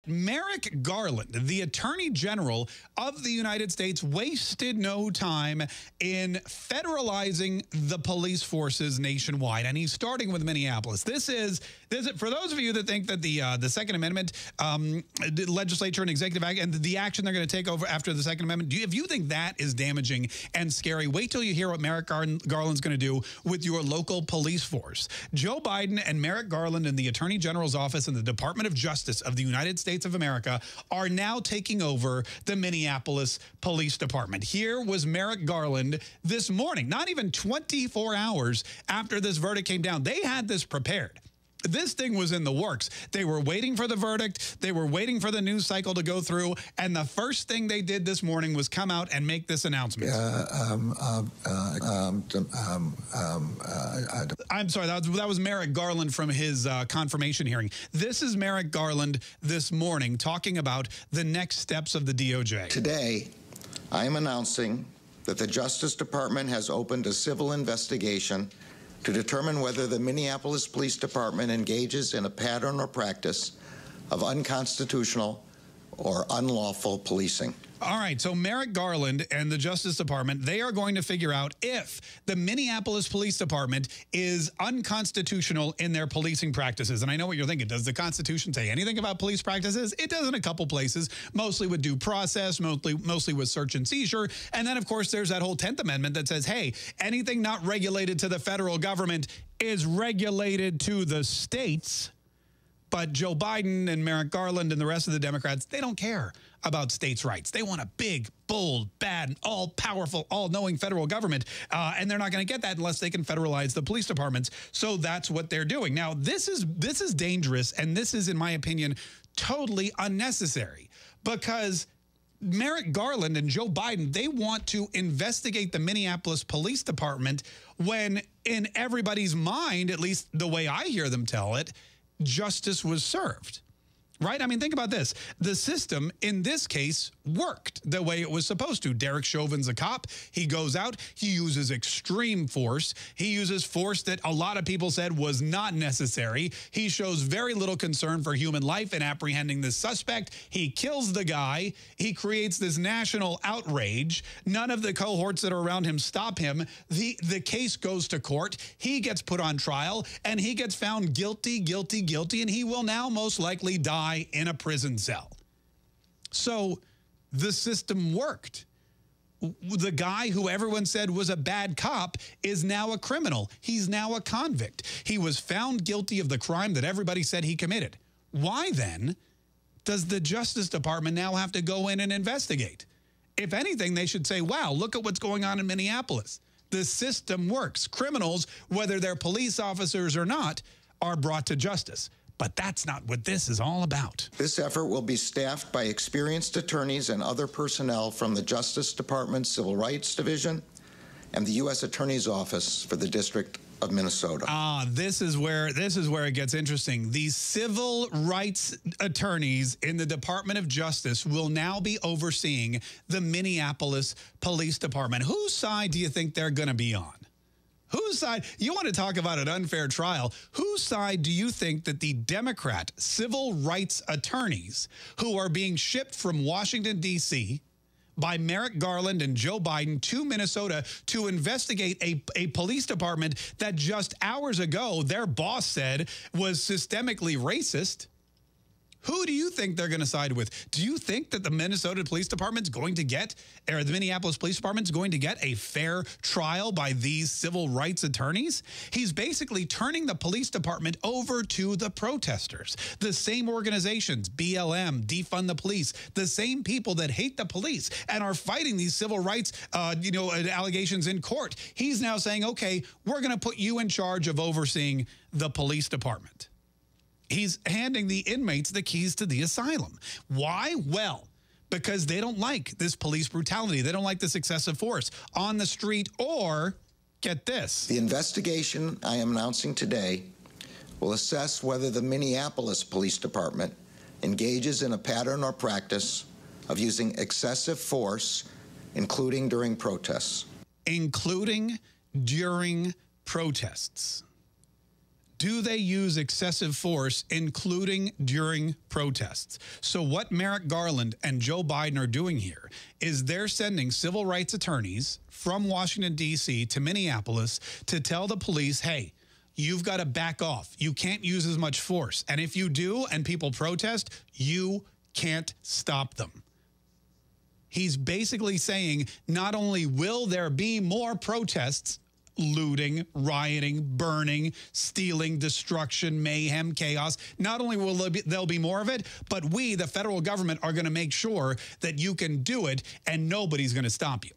Merrick Garland, the Attorney General of the United States, wasted no time in federalizing the police forces nationwide, and he's starting with Minneapolis. This is for those of you that think that the Second Amendment, legislature and executive act, and the action they're going to take over after the Second Amendment. If you think that is damaging and scary, wait till you hear what Merrick Garland's going to do with your local police force. Joe Biden and Merrick Garland in the Attorney General's office and the Department of Justice of the United States of America are now taking over the Minneapolis Police Department. Here was Merrick Garland this morning, not even 24 hours after this verdict came down. They had this prepared. This thing was in the works. They were waiting for the verdict. They were waiting for the news cycle to go through. And the first thing they did this morning was come out and make this announcement. I'm sorry, that was Merrick Garland from his confirmation hearing. This is Merrick Garland this morning talking about the next steps of the DOJ. Today, I am announcing that the Justice Department has opened a civil investigation to determine whether the Minneapolis Police Department engages in a pattern or practice of unconstitutional or unlawful policing. All right, so Merrick Garland and the Justice Department, they are going to figure out if the Minneapolis Police Department is unconstitutional in their policing practices. And I know what you're thinking. Does the Constitution say anything about police practices? It does in a couple places, mostly with due process, mostly with search and seizure. And then, of course, there's that whole 10th Amendment that says, hey, anything not regulated to the federal government is regulated to the states. But Joe Biden and Merrick Garland and the rest of the Democrats, they don't care about states' rights. They want a big, bold, bad, all-powerful, all-knowing federal government, and they're not going to get that unless they can federalize the police departments. So that's what they're doing. Now, this is dangerous, and this is, in my opinion, totally unnecessary, because Merrick Garland and Joe Biden, they want to investigate the Minneapolis Police Department when, in everybody's mind, at least the way I hear them tell it, justice was served, right? I mean, think about this. The system in this case worked the way it was supposed to. Derek Chauvin's a cop. He goes out. He uses extreme force. He uses force that a lot of people said was not necessary. He shows very little concern for human life in apprehending the suspect. He kills the guy. He creates this national outrage. None of the cohorts that are around him stop him. The case goes to court. He gets put on trial, and he gets found guilty, guilty, guilty, and he will now most likely die in a prison cell. So the system worked. The guy who everyone said was a bad cop is now a criminal. He's now a convict. He was found guilty of the crime that everybody said he committed. Why then does the Justice Department now have to go in and investigate? If anything, they should say, wow, look at what's going on in Minneapolis. The system works. Criminals, whether they're police officers or not, are brought to justice. But that's not what this is all about. This effort will be staffed by experienced attorneys and other personnel from the Justice Department's Civil Rights Division and the U.S. Attorney's Office for the District of Minnesota. This is where it gets interesting. These civil rights attorneys in the Department of Justice will now be overseeing the Minneapolis Police Department. Whose side do you think they're going to be on? Whose side? You want to talk about an unfair trial. Whose side do you think that the Democrat civil rights attorneys who are being shipped from Washington, D.C., by Merrick Garland and Joe Biden to Minnesota to investigate a police department that just hours ago their boss said was systemically racist? Who do you think they're going to side with? Do you think that the Minnesota Police Department's going to get, or the Minneapolis Police Department's going to get a fair trial by these civil rights attorneys? He's basically turning the police department over to the protesters. The same organizations, BLM, Defund the Police, the same people that hate the police and are fighting these civil rights, allegations in court. He's now saying, okay, we're going to put you in charge of overseeing the police department. He's handing the inmates the keys to the asylum. Why? Well, because they don't like this police brutality. They don't like this excessive force on the street, or, get this. The investigation I am announcing today will assess whether the Minneapolis Police Department engages in a pattern or practice of using excessive force, including during protests. Including during protests. do they use excessive force, including during protests? So what Merrick Garland and Joe Biden are doing here is they're sending civil rights attorneys from Washington, D.C. to Minneapolis to tell the police, hey, you've got to back off. You can't use as much force. And if you do and people protest, you can't stop them. He's basically saying not only will there be more protests, looting, rioting, burning, stealing, destruction, mayhem, chaos. Not only will there'll be more of it, but we, the federal government, are going to make sure that you can do it and nobody's going to stop you.